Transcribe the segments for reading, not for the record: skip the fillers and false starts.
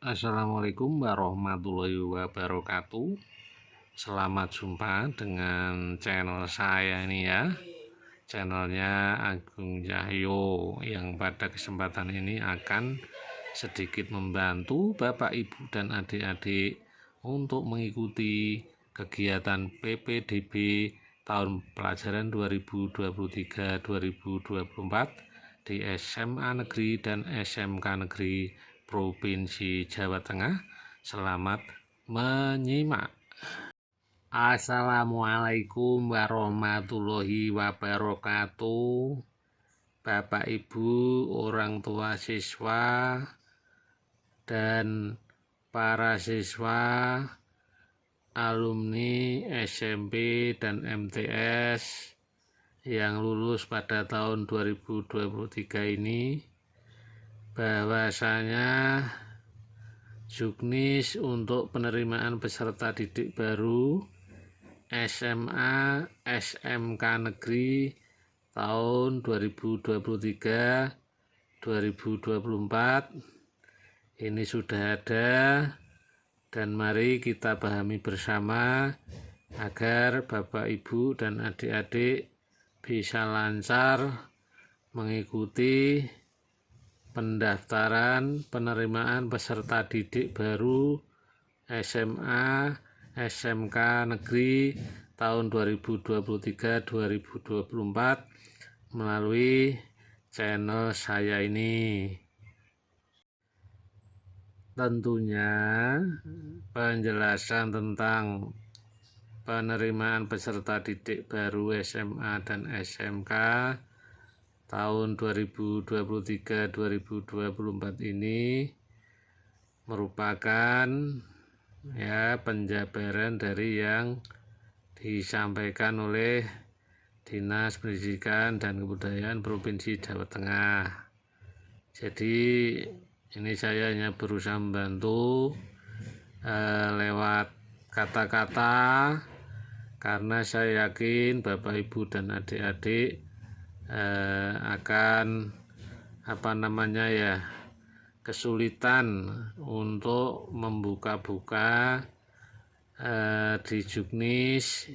Assalamualaikum warahmatullahi wabarakatuh. Selamat jumpa dengan channel saya ini ya, channelnya Agung Cahyo, yang pada kesempatan ini akan sedikit membantu Bapak Ibu dan adik-adik untuk mengikuti kegiatan PPDB tahun pelajaran 2023-2024 di SMA Negeri dan SMK Negeri Provinsi Jawa Tengah. Selamat menyimak. Assalamualaikum warahmatullahi wabarakatuh. Bapak Ibu, orang tua siswa, dan para siswa, alumni SMP dan MTS yang lulus pada tahun 2023 ini, bahwasanya juknis untuk penerimaan peserta didik baru SMA SMK Negeri tahun 2023-2024 ini sudah ada, dan mari kita pahami bersama agar Bapak Ibu dan adik-adik bisa lancar mengikuti pendaftaran penerimaan peserta didik baru SMA SMK Negeri tahun 2023-2024 melalui channel saya ini. Tentunya penjelasan tentang penerimaan peserta didik baru SMA dan SMK tahun 2023-2024 ini merupakan penjabaran dari yang disampaikan oleh Dinas Pendidikan dan Kebudayaan Provinsi Jawa Tengah. Jadi ini saya hanya berusaha membantu lewat kata-kata, karena saya yakin Bapak Ibu dan adik-adik akan kesulitan untuk membuka-buka di juknis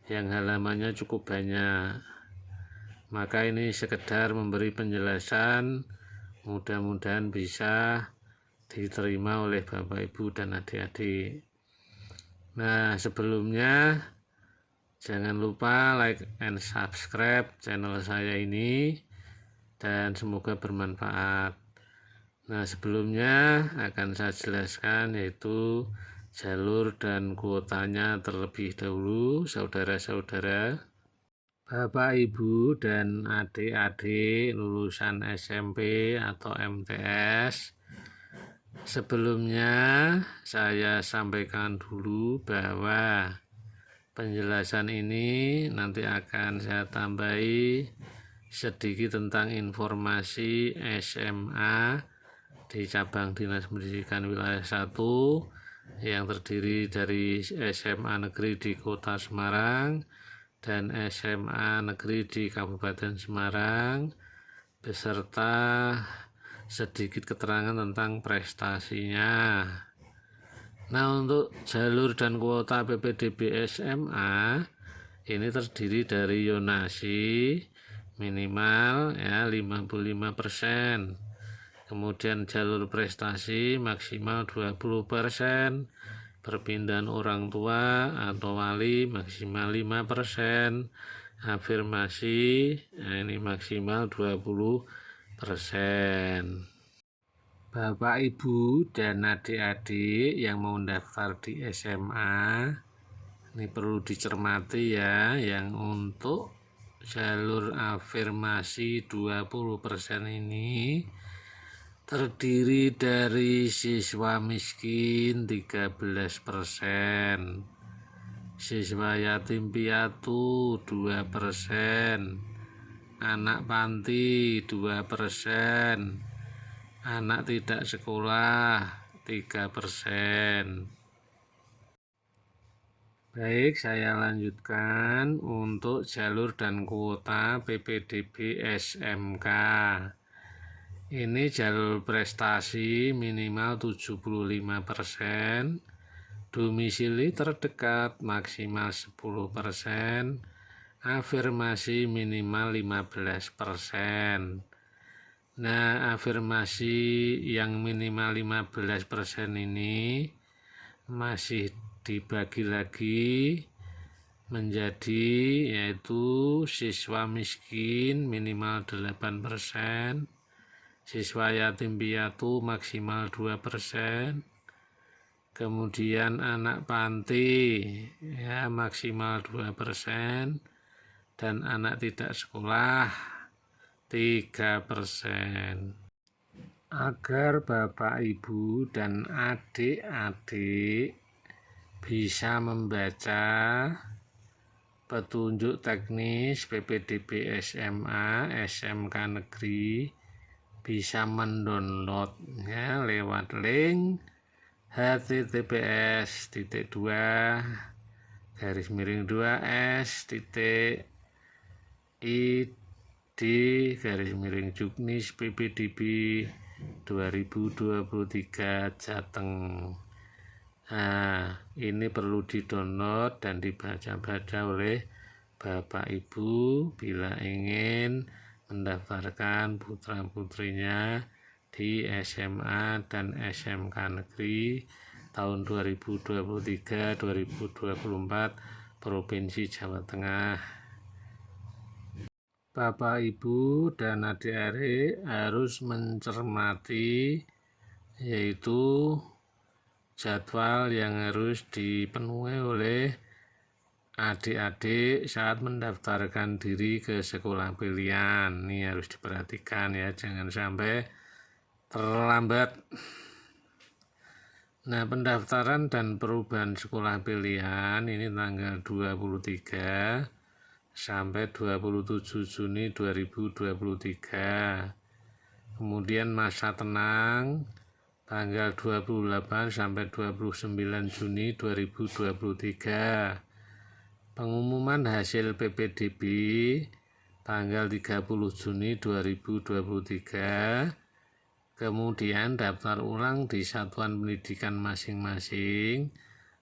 yang halamannya cukup banyak. Maka ini sekedar memberi penjelasan, mudah-mudahan bisa diterima oleh Bapak Ibu dan adik-adik. Nah, sebelumnya jangan lupa like and subscribe channel saya ini, dan semoga bermanfaat. Nah, sebelumnya akan saya jelaskan yaitu jalur dan kuotanya terlebih dahulu, saudara-saudara. Bapak, Ibu, dan adik-adik lulusan SMP atau MTS, sebelumnya saya sampaikan dulu bahwa penjelasan ini nanti akan saya tambahi sedikit tentang informasi SMA di cabang Dinas Pendidikan Wilayah 1 yang terdiri dari SMA Negeri di Kota Semarang dan SMA Negeri di Kabupaten Semarang, beserta sedikit keterangan tentang prestasinya. Nah, untuk jalur dan kuota PPDB SMA ini terdiri dari yonasi minimal 55%, kemudian jalur prestasi maksimal 20%, perpindahan orang tua atau wali maksimal 5%, afirmasi ini maksimal 20%. Bapak, Ibu, dan adik-adik yang mau daftar di SMA, ini perlu dicermati ya, yang untuk jalur afirmasi 20% ini terdiri dari siswa miskin 13%, siswa yatim piatu 2%, anak panti 2%, anak tidak sekolah 3%. Baik, saya lanjutkan untuk jalur dan kuota PPDB SMK. Ini jalur prestasi minimal 75%, domisili terdekat maksimal 10%, afirmasi minimal 15%. Nah, afirmasi yang minimal 15% ini masih dibagi lagi menjadi yaitu siswa miskin minimal 8%, siswa yatim piatu maksimal 2%, kemudian anak panti ya maksimal 2%, dan anak tidak sekolah 3%. Agar Bapak Ibu dan adik-adik bisa membaca petunjuk teknis PPDB SMA SMK Negeri, bisa mendownload ya lewat link https://2.s.id/juknis PPDB 2023 Jateng. Nah, ini perlu di-download dan dibaca-baca oleh Bapak Ibu bila ingin mendaftarkan putra-putrinya di SMA dan SMK Negeri tahun 2023-2024 Provinsi Jawa Tengah. Bapak Ibu dan adik-adik harus mencermati yaitu jadwal yang harus dipenuhi oleh adik-adik saat mendaftarkan diri ke sekolah pilihan. Ini harus diperhatikan ya, jangan sampai terlambat. Nah, pendaftaran dan perubahan sekolah pilihan ini tanggal 23 sampai 27 Juni 2023. Kemudian masa tenang tanggal 28 sampai 29 Juni 2023. Pengumuman hasil PPDB tanggal 30 Juni 2023. Kemudian daftar ulang di satuan pendidikan masing-masing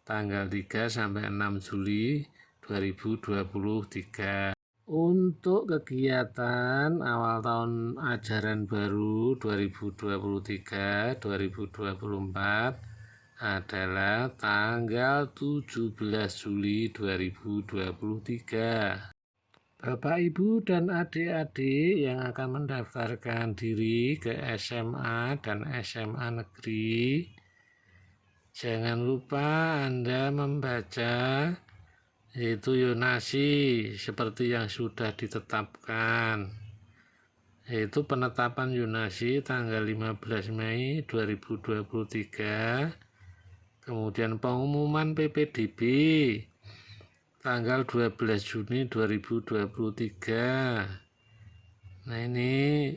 tanggal 3 sampai 6 Juli 2023. Untuk kegiatan awal tahun ajaran baru 2023-2024 adalah tanggal 17 Juli 2023. Bapak, Ibu, dan adik-adik yang akan mendaftarkan diri ke SMA dan SMA Negeri, jangan lupa Anda membaca yaitu yonasi seperti yang sudah ditetapkan, yaitu penetapan yonasi tanggal 15 Mei 2023, kemudian pengumuman PPDB tanggal 12 Juni 2023. Nah, ini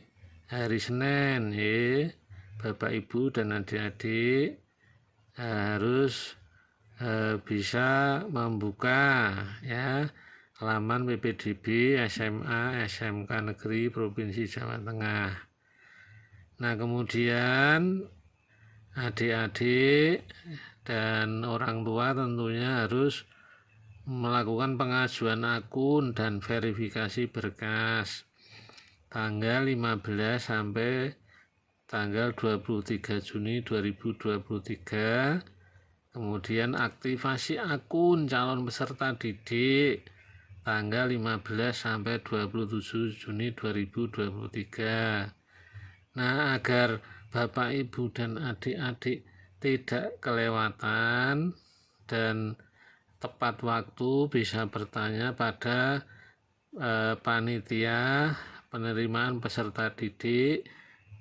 hari Senin ya, Bapak Ibu dan adik-adik harus bisa membuka ya halaman PPDB SMA SMK Negeri Provinsi Jawa Tengah. Nah, kemudian adik-adik dan orang tua tentunya harus melakukan pengajuan akun dan verifikasi berkas tanggal 15 sampai tanggal 23 Juni 2023. Kemudian aktivasi akun calon peserta didik tanggal 15 sampai 27 Juni 2023. Nah, agar Bapak, Ibu, dan adik-adik tidak kelewatan dan tepat waktu bisa bertanya pada panitia penerimaan peserta didik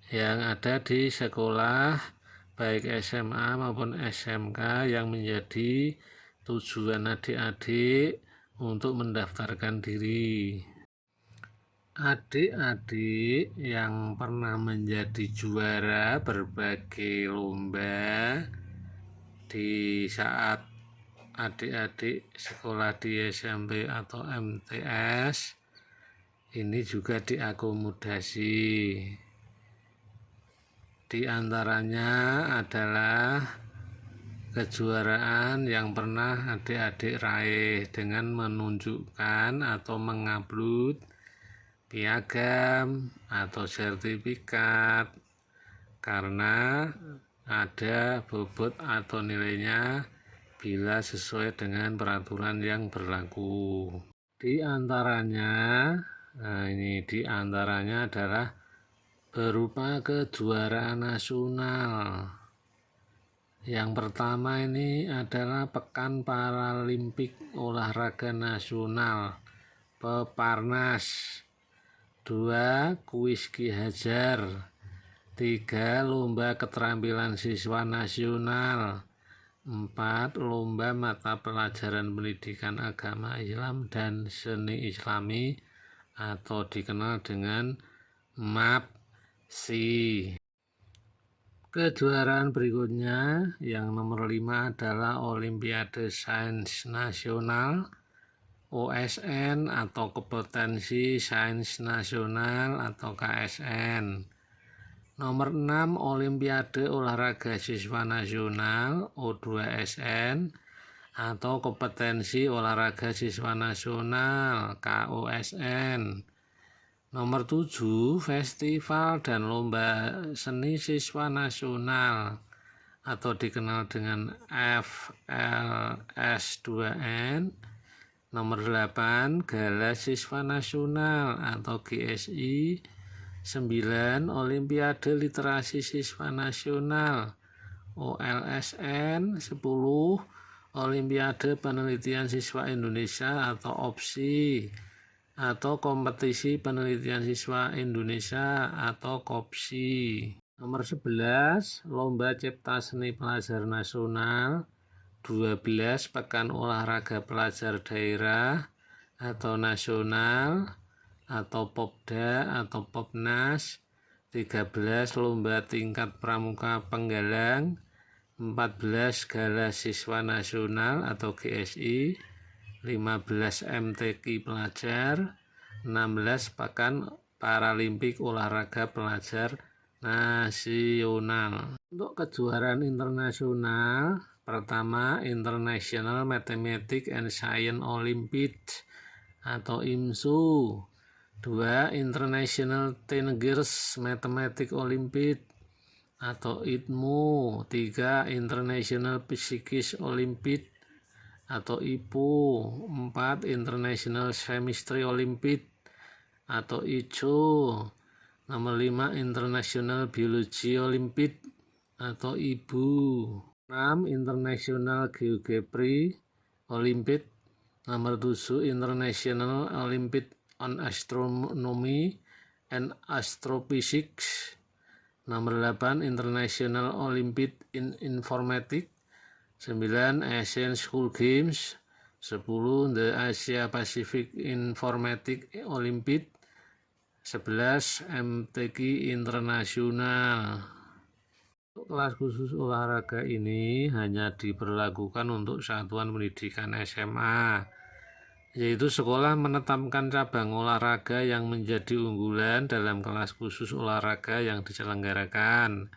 yang ada di sekolah baik SMA maupun SMK yang menjadi tujuan adik-adik untuk mendaftarkan diri. Adik-adik yang pernah menjadi juara berbagai lomba di saat adik-adik sekolah di SMP atau MTS ini juga diakomodasi. Di antaranya adalah kejuaraan yang pernah adik-adik raih dengan menunjukkan atau mengupload piagam atau sertifikat karena ada bobot atau nilainya bila sesuai dengan peraturan yang berlaku. Di antaranya adalah berupa kejuaraan nasional. Yang pertama ini adalah Pekan Paralimpik Olahraga Nasional Peparnas. 2. Kuis Ki Hajar. 3. Lomba Keterampilan Siswa Nasional. 4. Lomba Mata Pelajaran Pendidikan Agama Islam dan Seni Islami atau dikenal dengan MAPSI. Kejuaraan berikutnya yang nomor 5 adalah Olimpiade Sains Nasional OSN atau Kompetensi Sains Nasional atau KSN. Nomor 6 Olimpiade Olahraga Siswa Nasional O2SN atau Kompetensi Olahraga Siswa Nasional KOSN. Nomor 7 Festival dan Lomba Seni Siswa Nasional atau dikenal dengan FLS2N. Nomor 8 Gala Siswa Nasional atau GSI. 9 Olimpiade Literasi Siswa Nasional OLSN. 10 Olimpiade Penelitian Siswa Indonesia atau OPSI atau Kompetisi Penelitian Siswa Indonesia atau KOPSI. Nomor 11 Lomba Cipta Seni Pelajar Nasional. 12 Pekan Olahraga Pelajar Daerah atau Nasional atau Popda atau Popnas. 13 Lomba Tingkat Pramuka Penggalang. 14 Gala Siswa Nasional atau GSI. 15 MTQ Pelajar. 16 Pekan Paralimpik Olahraga Pelajar Nasional. Untuk kejuaraan internasional, pertama International Mathematics and Science Olympiad atau IMSU. 2 International Teenagers Mathematics Olympiad atau ITMO. 3 International Physics Olympiad atau IPO. 4 International Chemistry Olympiad atau ICO. Nomor 5 International Biology Olympiad atau IBU. 6 International Geometry Olympiad. Nomor 7 International Olympiad on Astronomy and Astrophysics. Nomor 8 International Olympiad in Informatics. 9 Asian School Games. 10 The Asia Pacific Informatics Olympiad. 11 MTQ Internasional. Untuk kelas khusus olahraga ini hanya diberlakukan untuk satuan pendidikan SMA, yaitu sekolah menetapkan cabang olahraga yang menjadi unggulan dalam kelas khusus olahraga yang diselenggarakan.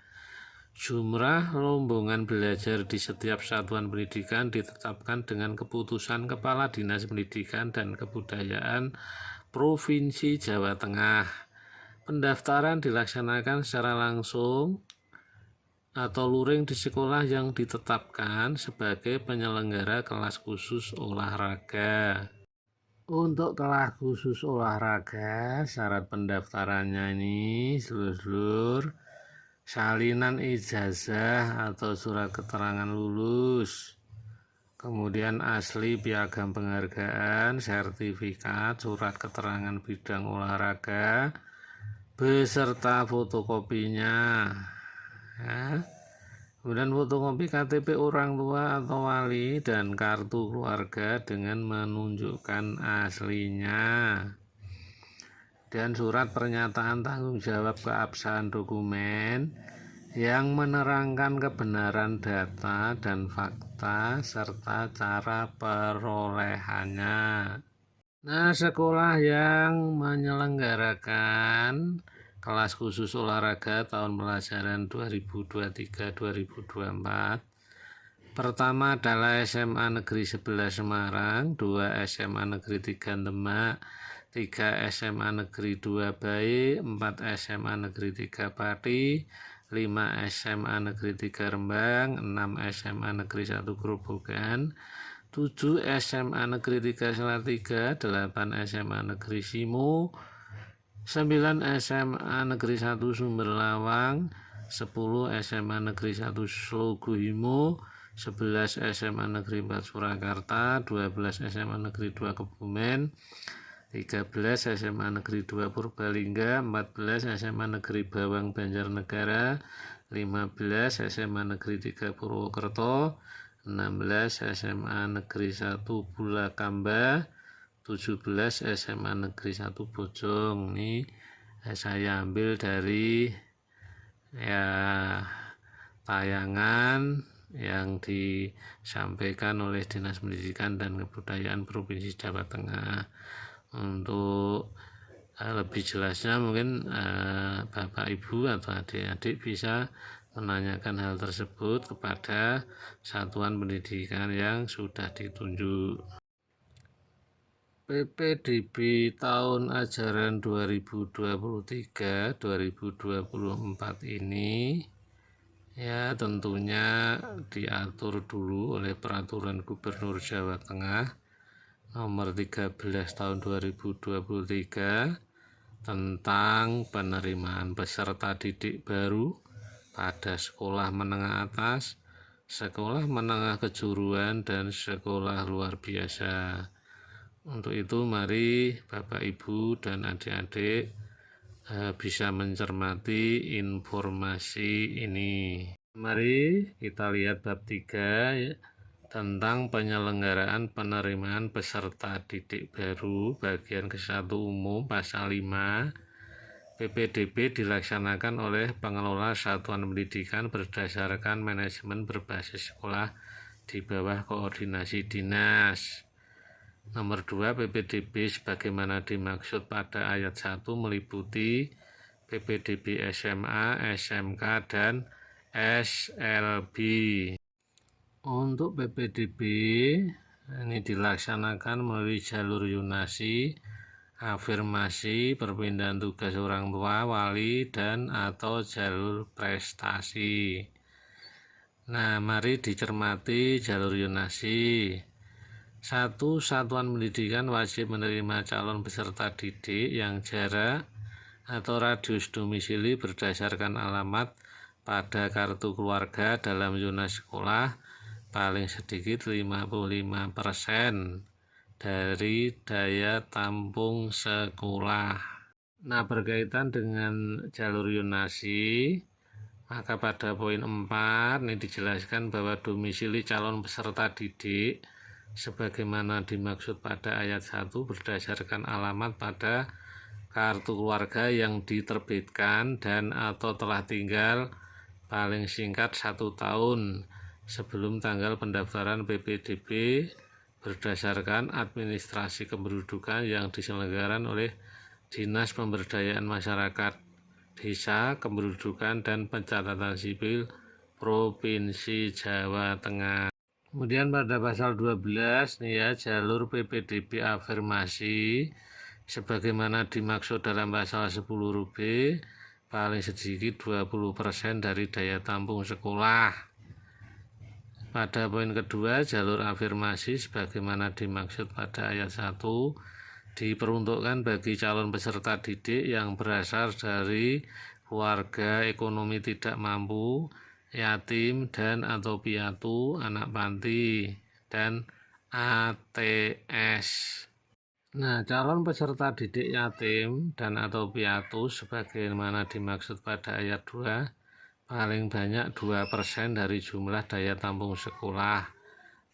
Jumlah rombongan belajar di setiap satuan pendidikan ditetapkan dengan keputusan Kepala Dinas Pendidikan dan Kebudayaan Provinsi Jawa Tengah. Pendaftaran dilaksanakan secara langsung atau luring di sekolah yang ditetapkan sebagai penyelenggara kelas khusus olahraga. Untuk kelas khusus olahraga, syarat pendaftarannya ini seluruh salinan ijazah atau surat keterangan lulus, kemudian asli piagam penghargaan, sertifikat, surat keterangan bidang olahraga, beserta fotokopinya. Ya. Kemudian fotokopi KTP orang tua atau wali dan kartu keluarga dengan menunjukkan aslinya. Dan surat pernyataan tanggung jawab keabsahan dokumen yang menerangkan kebenaran data dan fakta serta cara perolehannya. Nah, sekolah yang menyelenggarakan kelas khusus olahraga tahun pelajaran 2023-2024. Pertama adalah SMA Negeri 11 Semarang, 2 SMA Negeri 3 Demak, 3 SMA Negeri 2 Bae, 4 SMA Negeri 3 Pati, 5 SMA Negeri 3 Rembang, 6 SMA Negeri 1 Grobogan, 7 SMA Negeri 3 Salatiga, 8 SMA Negeri Simo, 9 SMA Negeri 1 Sumber Lawang, 10 SMA Negeri 1 Slogohimo, 11 SMA Negeri 4 Surakarta, 12 SMA Negeri 2 Kebumen, 13 SMA Negeri 2 Purbalingga, 14 SMA Negeri Bawang Banjarnegara, 15 SMA Negeri 3 Purwokerto, 16 SMA Negeri 1 Bulakamba, 17 SMA Negeri 1 Bojong. Ini saya ambil dari tayangan yang disampaikan oleh Dinas Pendidikan dan Kebudayaan Provinsi Jawa Tengah. Untuk lebih jelasnya mungkin Bapak Ibu atau adik-adik bisa menanyakan hal tersebut kepada satuan pendidikan yang sudah ditunjuk. PPDB tahun ajaran 2023-2024 ini ya tentunya diatur dulu oleh Peraturan Gubernur Jawa Tengah nomor 13 tahun 2023 tentang penerimaan peserta didik baru pada sekolah menengah atas, sekolah menengah kejuruan, dan sekolah luar biasa. Untuk itu mari Bapak Ibu dan adik-adik bisa mencermati informasi ini. Mari kita lihat bab 3 ya, tentang penyelenggaraan penerimaan peserta didik baru bagian ke-1 umum pasal 5. PPDB dilaksanakan oleh pengelola satuan pendidikan berdasarkan manajemen berbasis sekolah di bawah koordinasi dinas. Nomor 2, PPDB sebagaimana dimaksud pada ayat 1 meliputi PPDB SMA, SMK, dan SLB. Untuk PPDB ini dilaksanakan melalui jalur yunasi, afirmasi, perpindahan tugas orang tua, wali, dan atau jalur prestasi. Nah, mari dicermati jalur yunasi. 1. Satuan pendidikan wajib menerima calon peserta didik yang jarak atau radius domisili berdasarkan alamat pada kartu keluarga dalam zona sekolah paling sedikit 55% dari daya tampung sekolah. Nah, berkaitan dengan jalur yunasi, maka pada poin 4 ini dijelaskan bahwa domisili calon peserta didik sebagaimana dimaksud pada ayat 1 berdasarkan alamat pada kartu keluarga yang diterbitkan dan atau telah tinggal paling singkat 1 tahun sebelum tanggal pendaftaran PPDB berdasarkan administrasi kependudukan yang diselenggarakan oleh Dinas Pemberdayaan Masyarakat Desa, Kependudukan, dan Pencatatan Sipil Provinsi Jawa Tengah. Kemudian pada pasal 12 nih ya, jalur PPDB afirmasi sebagaimana dimaksud dalam pasal 10 huruf B paling sedikit 20% dari daya tampung sekolah. Pada poin kedua, jalur afirmasi sebagaimana dimaksud pada ayat 1 diperuntukkan bagi calon peserta didik yang berasal dari keluarga ekonomi tidak mampu, yatim dan atau piatu, anak panti, dan ATS. Nah, calon peserta didik yatim dan atau piatu sebagaimana dimaksud pada ayat 2 paling banyak 2% dari jumlah daya tampung sekolah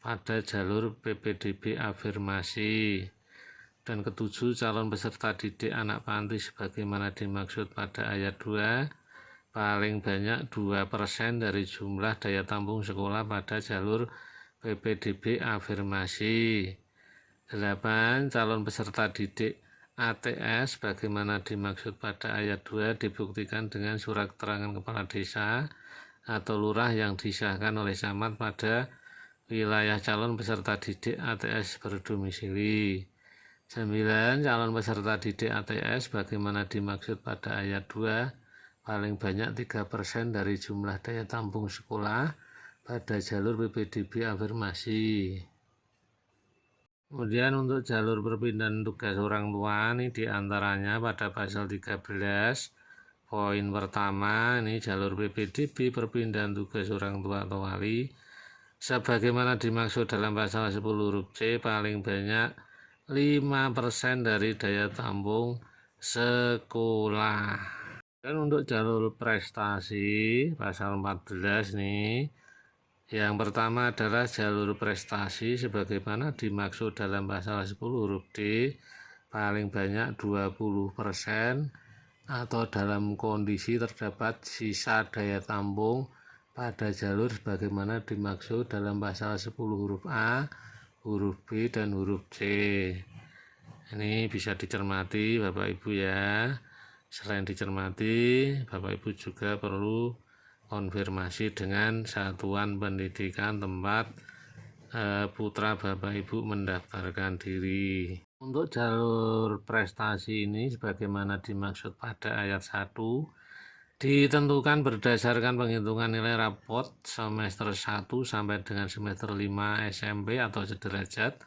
pada jalur PPDB afirmasi. Dan ketujuh, calon peserta didik anak panti sebagaimana dimaksud pada ayat 2 paling banyak 2% dari jumlah daya tampung sekolah pada jalur PPDB afirmasi. 8. Calon peserta didik ATS bagaimana dimaksud pada ayat 2 dibuktikan dengan surat keterangan kepala desa atau lurah yang disahkan oleh camat pada wilayah calon peserta didik ATS berdomisili. 9. Calon peserta didik ATS bagaimana dimaksud pada ayat 2 paling banyak 3% dari jumlah daya tampung sekolah pada jalur PPDB afirmasi. Kemudian untuk jalur perpindahan tugas orang tua ini diantaranya pada pasal 13 poin pertama ini jalur PPDB perpindahan tugas orang tua atau wali sebagaimana dimaksud dalam pasal 10 huruf C paling banyak 5% dari daya tampung sekolah. Dan untuk jalur prestasi pasal 14 nih, yang pertama adalah jalur prestasi sebagaimana dimaksud dalam pasal 10 huruf D paling banyak 20% atau dalam kondisi terdapat sisa daya tampung pada jalur sebagaimana dimaksud dalam pasal 10 huruf A, huruf B, dan huruf C. Ini bisa dicermati Bapak Ibu ya. Selain dicermati, Bapak Ibu juga perlu konfirmasi dengan satuan pendidikan tempat putra Bapak Ibu mendaftarkan diri. Untuk jalur prestasi ini sebagaimana dimaksud pada ayat 1 ditentukan berdasarkan penghitungan nilai rapot semester 1 sampai dengan semester 5 SMP atau sederajat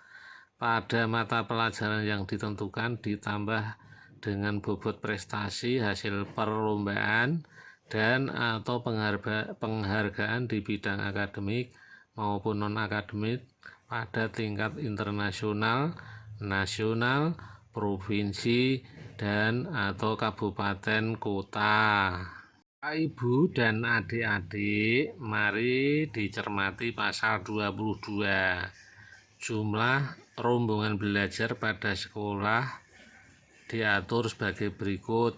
pada mata pelajaran yang ditentukan ditambah dengan bobot prestasi hasil perlombaan dan atau penghargaan di bidang akademik maupun non-akademik pada tingkat internasional, nasional, provinsi, dan atau kabupaten kota. Bapak, Ibu, dan adik-adik, mari dicermati pasal 22. Jumlah rombongan belajar pada sekolah diatur sebagai berikut.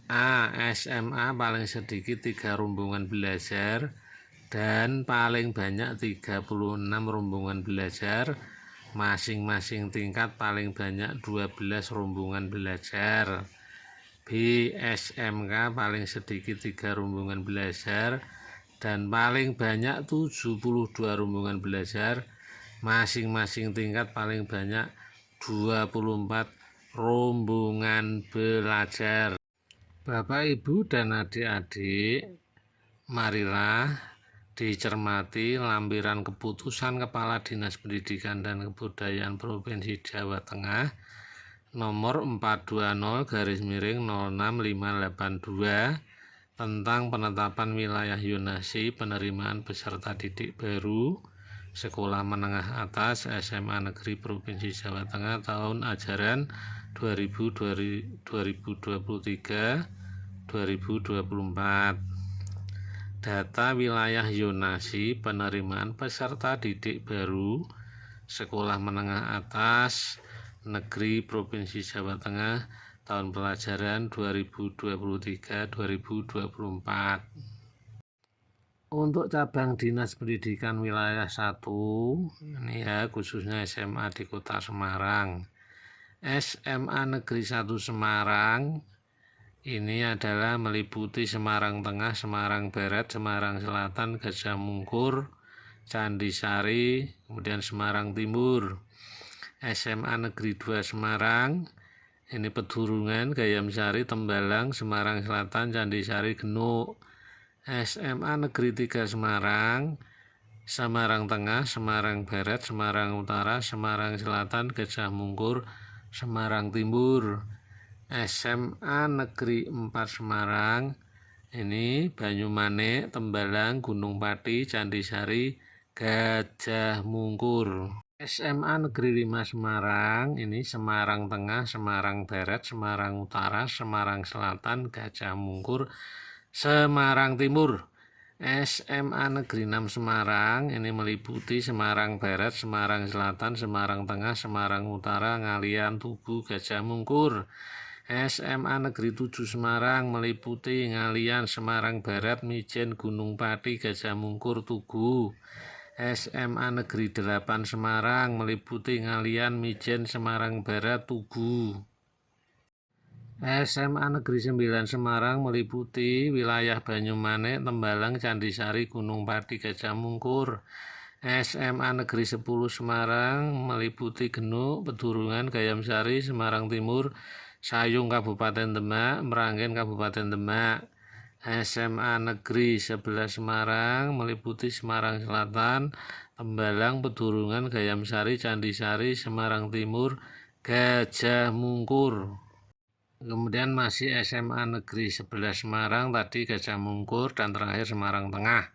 A. SMA paling sedikit 3 rombongan belajar dan paling banyak 36 rombongan belajar, masing-masing tingkat paling banyak 12 rombongan belajar. B. SMK paling sedikit 3 rombongan belajar dan paling banyak 72 rombongan belajar, masing-masing tingkat paling banyak 24 rombongan belajar. Bapak, Ibu, dan adik-adik, marilah dicermati lampiran keputusan Kepala Dinas Pendidikan dan Kebudayaan Provinsi Jawa Tengah nomor 420/06582 tentang penetapan wilayah zonasi penerimaan peserta didik baru Sekolah Menengah Atas SMA Negeri Provinsi Jawa Tengah tahun ajaran 2023-2024. Data wilayah zonasi penerimaan peserta didik baru Sekolah Menengah Atas Negeri Provinsi Jawa Tengah tahun pelajaran 2023-2024. Untuk cabang Dinas Pendidikan Wilayah 1, ini ya khususnya SMA di Kota Semarang. SMA Negeri 1 Semarang ini adalah meliputi Semarang Tengah, Semarang Barat, Semarang Selatan, Gajah Mungkur, Candi Sari, kemudian Semarang Timur. SMA Negeri 2 Semarang ini Pedurungan, Gayam Sari, Tembalang, Semarang Selatan, Candi Sari, Genuk. SMA Negeri 3 Semarang, Semarang Tengah, Semarang Barat, Semarang Utara, Semarang Selatan, Gajah Mungkur, Semarang Timur. SMA Negeri 4 Semarang ini Banyumanik, Tembalang, Gunung Pati, Candi Sari, Gajah Mungkur. SMA Negeri 5 Semarang ini Semarang Tengah, Semarang Barat, Semarang Utara, Semarang Selatan, Gajah Mungkur, Semarang Timur. SMA Negeri 6 Semarang ini meliputi Semarang Barat, Semarang Selatan, Semarang Tengah, Semarang Utara, Ngalian, Tugu, Gajah Mungkur. SMA Negeri 7 Semarang meliputi Ngalian, Semarang Barat, Mijen, Gunung Pati, Gajah Mungkur, Tugu. SMA Negeri 8 Semarang meliputi Ngalian, Mijen, Semarang Barat, Tugu. SMA Negeri 9 Semarang meliputi wilayah Banyumanik, Tembalang, Candisari, Gunung Pati, Gajah Mungkur. SMA Negeri 10 Semarang meliputi Genuk, Pedurungan, Gayamsari, Semarang Timur, Sayung Kabupaten Demak, Meranggen Kabupaten Demak. SMA Negeri 11 Semarang meliputi Semarang Selatan, Tembalang, Pedurungan, Gayamsari, Candisari, Semarang Timur, Gajah Mungkur. Kemudian masih SMA Negeri 11 Semarang, tadi Gajah Mungkur, dan terakhir Semarang Tengah.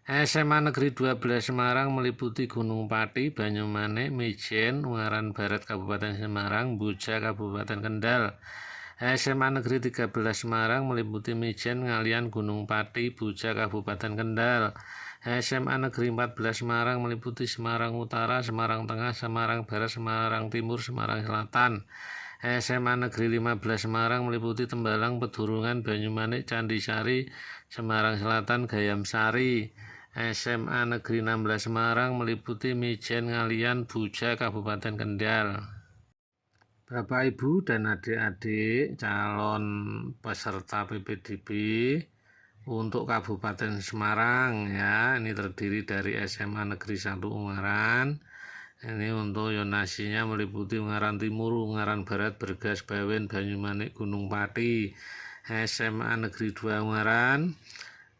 SMA Negeri 12 Semarang meliputi Gunung Pati, Banyumanik, Mijen, Ungaran Barat Kabupaten Semarang, Buja Kabupaten Kendal. SMA Negeri 13 Semarang meliputi Mijen, Ngalian, Gunung Pati, Buja Kabupaten Kendal. SMA Negeri 14 Semarang meliputi Semarang Utara, Semarang Tengah, Semarang Barat, Semarang Timur, Semarang Selatan. SMA Negeri 15 Semarang meliputi Tembalang, Pedurungan, Banyumanik, Candisari, Semarang Selatan, Gayamsari. SMA Negeri 16 Semarang meliputi Mijen, Ngalian, Buja, Kabupaten Kendal. Bapak, Ibu, dan adik-adik calon peserta PPDB untuk Kabupaten Semarang ya, ini terdiri dari SMA Negeri 1 Ungaran. Ini untuk zonasinya meliputi Ungaran Timur, Ungaran Barat, Bergas, Bawen, Banyumanik, Gunung Pati. SMA Negeri 2 Ungaran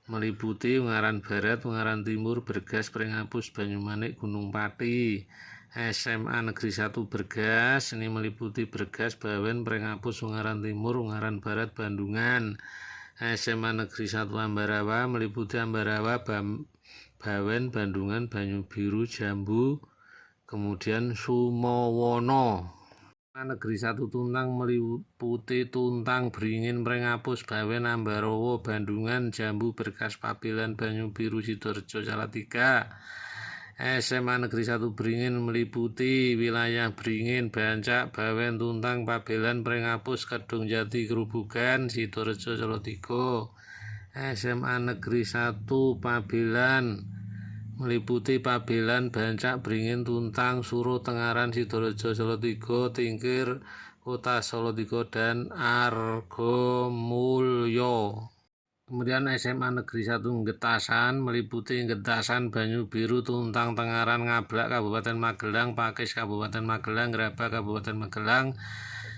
meliputi Ungaran Barat, Ungaran Timur, Bergas, Pringapus, Banyumanik, Gunung Pati. SMA Negeri 1 Bergas, ini meliputi Bergas, Bawen, Pringapus, Ungaran Timur, Ungaran Barat, Bandungan. SMA Negeri 1 Ambarawa meliputi Ambarawa, Bawen, Bandungan, Banyu Biru, Jambu, kemudian Sumowono. Negeri 1 Tuntang meliputi Tuntang, Beringin, Pringapus, Bawen, Ambarawa, Bandungan, Jambu, Berkas, Pabilan, Banyu Biru, Sidoarjo, Salatiga. SMA Negeri 1 Beringin meliputi wilayah Beringin, Bancak, Bawen, Tuntang, Pabelan, Pringapus, Kedung Jati, Gerobogan, Sidoarjo, Salatiga. SMA Negeri 1 Pabelan meliputi Pabelan, Bancak, Beringin, Tuntang, Suro, Tengaran, Sidoarjo, Salatiga, Tingkir, Kota Salatiga, dan Argomulyo. Kemudian SMA Negeri 1 Getasan meliputi Getasan, Banyu Biru, Tuntang, Tengaran, Ngablak, Kabupaten Magelang, Pakis, Kabupaten Magelang, Grabak, Kabupaten Magelang,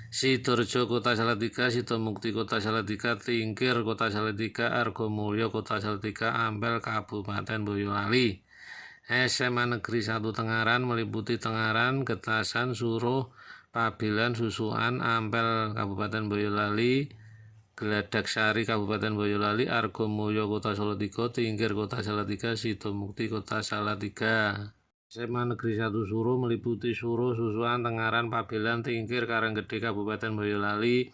Sidoarjo, Kota Salatiga, Sidomukti, Kota Salatiga, Tingkir, Kota Salatiga, Argomulyo, Kota Salatiga, Ampel, Kabupaten Boyolali. SMA Negeri 1 Tengaran meliputi Tengaran, Getasan, Suruh, Pabilan, Susuan, Ampel, Kabupaten Boyolali, Geladak Sari, Kabupaten Boyolali, Argomulyo, Kota Salatiga, Tingkir, Kota Salatiga, Sidomukti, Kota Salatiga. SMA Negeri 1 Suro meliputi Suro, Susuan, Tengaran, Pabelan, Tingkir, Karanggede, Kabupaten Boyolali,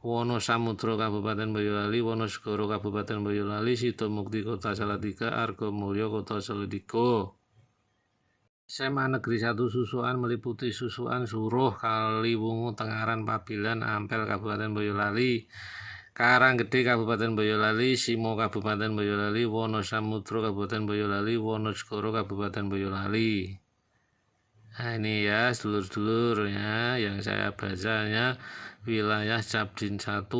Wonosamudro, Kabupaten Boyolali, Wonosegoro, Kabupaten Boyolali, Sidomukti, Kota Salatiga, Argomulyo, Kota Salatiga. SMA Negeri 1 Susuan meliputi Susuan, Suruh, Kaliwungu, Tengaran, Pabilan, Ampel, Kabupaten Boyolali, Karanggede, Kabupaten Boyolali, Simo, Kabupaten Boyolali, Wonosamudro, Kabupaten Boyolali, Wonosegoro, Kabupaten Boyolali. Nah ini ya sedulur-sedulur ya yang saya bacanya, wilayah Capdin 1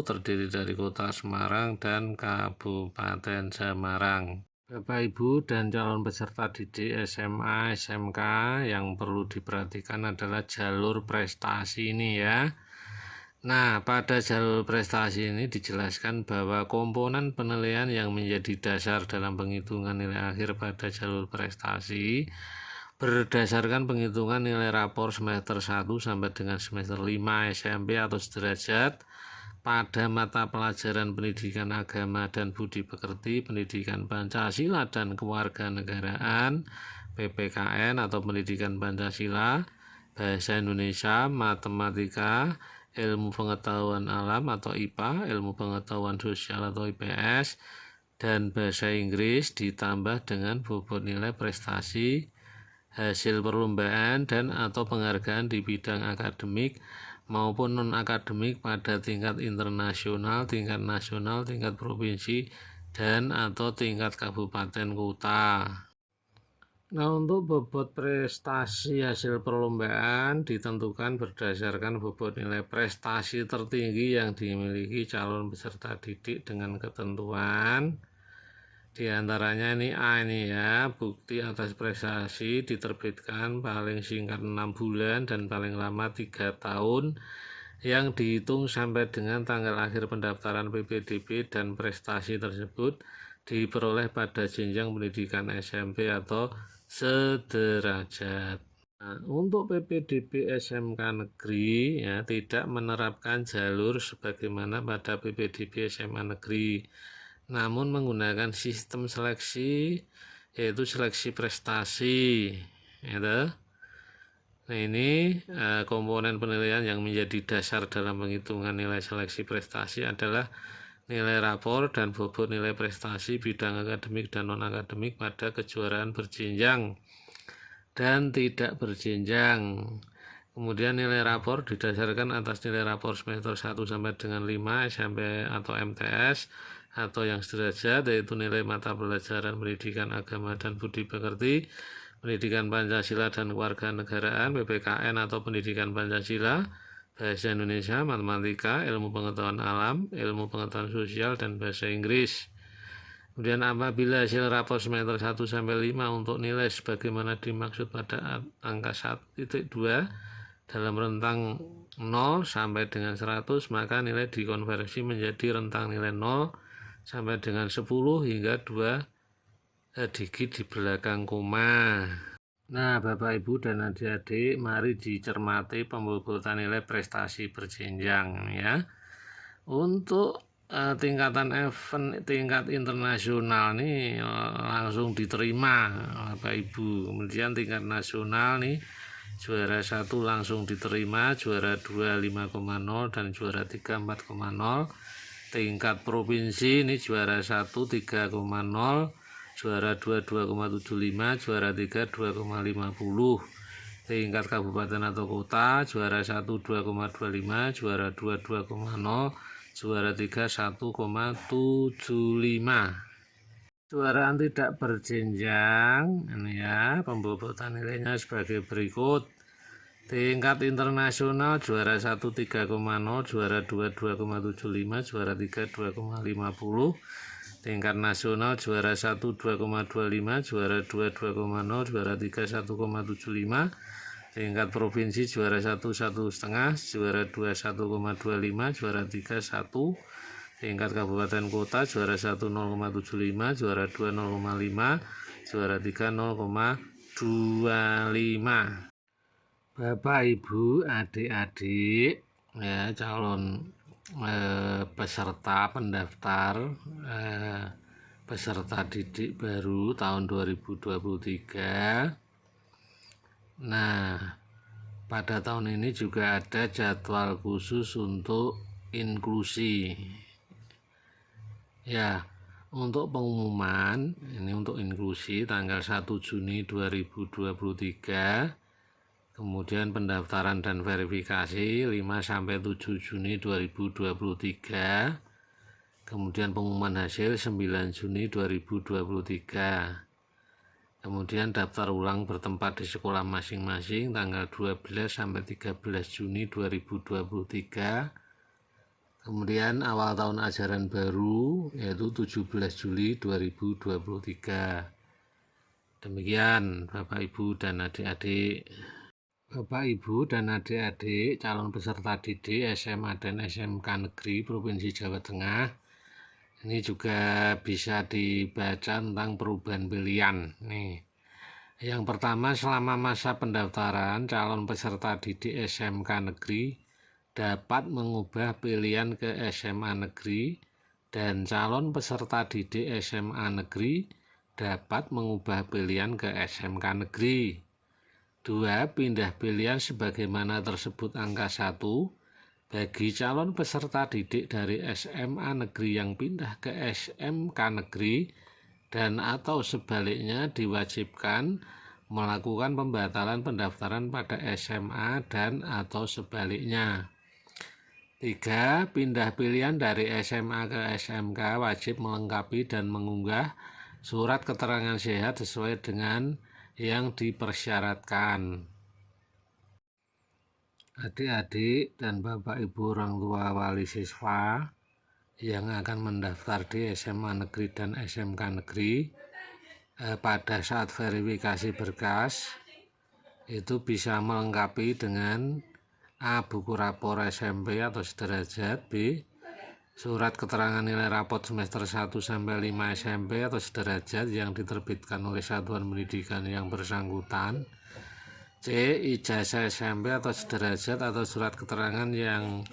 terdiri dari Kota Semarang dan Kabupaten Semarang. Bapak, Ibu, dan calon peserta didik SMA, SMK yang perlu diperhatikan adalah jalur prestasi ini ya. Nah, pada jalur prestasi ini dijelaskan bahwa komponen penilaian yang menjadi dasar dalam penghitungan nilai akhir pada jalur prestasi berdasarkan penghitungan nilai rapor semester 1 sampai dengan semester 5 SMP atau sederajat pada mata pelajaran pendidikan agama dan budi pekerti, pendidikan Pancasila dan kewarganegaraan, PPKN atau pendidikan Pancasila, bahasa Indonesia, matematika, ilmu pengetahuan alam atau IPA, ilmu pengetahuan sosial atau IPS, dan bahasa Inggris ditambah dengan bobot nilai prestasi, hasil perlombaan dan atau penghargaan di bidang akademik maupun non-akademik pada tingkat internasional, tingkat nasional, tingkat provinsi, dan atau tingkat kabupaten kota. Nah, untuk bobot prestasi hasil perlombaan ditentukan berdasarkan bobot nilai prestasi tertinggi yang dimiliki calon peserta didik dengan ketentuan. Di antaranya ini A ini ya, bukti atas prestasi diterbitkan paling singkat 6 bulan dan paling lama 3 tahun yang dihitung sampai dengan tanggal akhir pendaftaran PPDB dan prestasi tersebut diperoleh pada jenjang pendidikan SMP atau sederajat. Nah, untuk PPDB SMK negeri ya tidak menerapkan jalur sebagaimana pada PPDB SMA negeri, namun menggunakan sistem seleksi yaitu seleksi prestasi, gitu. Nah, ini komponen penilaian yang menjadi dasar dalam penghitungan nilai seleksi prestasi adalah nilai rapor dan bobot nilai prestasi bidang akademik dan non-akademik pada kejuaraan berjenjang dan tidak berjenjang. Kemudian nilai rapor didasarkan atas nilai rapor semester 1 sampai dengan 5 SMP atau MTS atau yang sederajat, yaitu nilai mata pelajaran pendidikan agama dan budi pekerti, pendidikan Pancasila dan kewarganegaraan, PPKN atau pendidikan Pancasila, bahasa Indonesia, matematika, ilmu pengetahuan alam, ilmu pengetahuan sosial, dan bahasa Inggris. Kemudian apabila hasil rapor semester 1 sampai 5 untuk nilai sebagaimana dimaksud pada angka 1.2 dalam rentang 0 sampai dengan 100, maka nilai dikonversi menjadi rentang nilai 0 sampai dengan 10 hingga 2 digit di belakang koma. Nah, Bapak Ibu dan adik-adik, mari dicermati pembobotan nilai prestasi berjenjang ya. Untuk tingkatan event tingkat internasional nih langsung diterima Bapak Ibu. Kemudian tingkat nasional nih juara 1 langsung diterima, juara 2 5,0 dan juara 3 4,0. Tingkat provinsi ini juara 1 3,0, juara 2 2,75, juara 3 2,50. Tingkat kabupaten atau kota juara 1 2,25, juara 2 2,0, juara 3 1,75. Juaraan tidak berjenjang ini ya, pembobotan nilainya sebagai berikut. Tingkat internasional juara 1 3,0, juara 2 2,75, juara 3 2,50. Tingkat nasional juara 1 2,25, juara 2 2,0, juara 3 1,75. Tingkat provinsi juara 1 1,5, juara 2 1,25, juara 3 1. Tingkat kabupaten kota juara 1 0,75, juara 2 0,5, juara 3 0,25. Bapak Ibu adik-adik ya, calon peserta pendaftar peserta didik baru tahun 2023. Nah, pada tahun ini juga ada jadwal khusus untuk inklusi ya. Untuk pengumuman ini untuk inklusi tanggal 1 Juni 2023. Kemudian pendaftaran dan verifikasi 5-7 Juni 2023. Kemudian pengumuman hasil 9 Juni 2023. Kemudian daftar ulang bertempat di sekolah masing-masing tanggal 12 sampai 13 Juni 2023. Kemudian awal tahun ajaran baru yaitu 17 Juli 2023. Demikian Bapak Ibu dan adik-adik. Bapak Ibu dan adik-adik calon peserta didik SMA dan SMK Negeri Provinsi Jawa Tengah, ini juga bisa dibaca tentang perubahan pilihan nih. Yang pertama, selama masa pendaftaran calon peserta didik SMK Negeri dapat mengubah pilihan ke SMA Negeri, dan calon peserta didik SMA Negeri dapat mengubah pilihan ke SMK Negeri. 2. Pindah pilihan sebagaimana tersebut angka 1 bagi calon peserta didik dari SMA negeri yang pindah ke SMK negeri dan atau sebaliknya diwajibkan melakukan pembatalan pendaftaran pada SMA dan atau sebaliknya. 3. Pindah pilihan dari SMA ke SMK wajib melengkapi dan mengunggah surat keterangan sehat sesuai dengan yang dipersyaratkan. Adik-adik dan Bapak Ibu orang tua wali siswa yang akan mendaftar di SMA Negeri dan SMK Negeri, pada saat verifikasi berkas itu bisa melengkapi dengan A. Buku rapor SMP atau sederajat, B. Surat keterangan nilai rapot semester 1 sampai 5 SMP atau sederajat yang diterbitkan oleh satuan pendidikan yang bersangkutan, C. Ijazah SMP atau sederajat atau surat keterangan yang